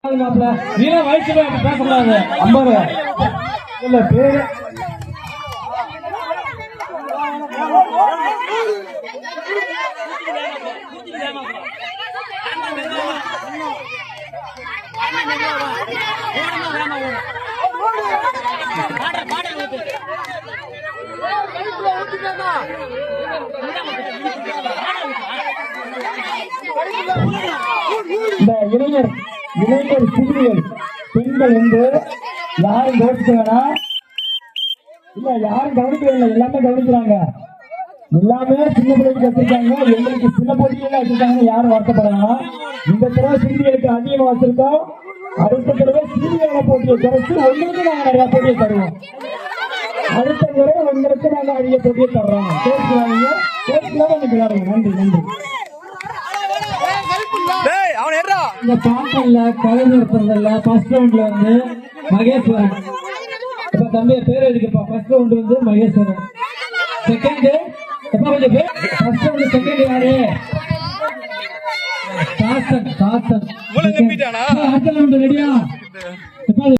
வயசு பேசக்கூடாது. 50 இல்ல பேரு இந்த இளைஞர் சிறுமிகள் பெண்கள் வந்து யாரும் கவனிச்சாங்கன்னா இல்ல யாரும் கவனிக்கல, எல்லாமே கவனிக்கிறாங்க. எல்லாமே சின்ன பிள்ளைக்கு வச்சிருக்காங்க. எங்களுக்கு சின்ன போட்டியெல்லாம் வச்சிருக்காங்க. யாரும் வருத்தப்படலாம். இந்த தடவை சிறுமிகளுக்கு அதிகமா வச்சிருக்கோம். அடுத்த தடவை சிறுமிகளை போட்டியை குறைச்சு உங்களுக்கு நாங்க நிறைய போட்டியை தருவோம். அடுத்த முறை உங்களுக்கு நாங்க அதிக போட்டியை தர்றோம். பேசுவாங்க விளையாடுங்க. நன்றி நன்றி. இந்த பாட்டல்ல கலைஞர்ல ஃபர்ஸ்ட் ரவுண்ட்ல வந்து மகேஸ்வரன். இப்ப தம்பி பேர் இருக்குப்பா. ஃபர்ஸ்ட் ரவுண்ட் வந்து மகேஸ்வரன். செகண்ட் கொஞ்சம் பேர். ஃபர்ஸ்ட் ரவுண்ட் செகண்ட் யாரு? சாசன். அடுத்த ரவுண்ட் ரெடியா?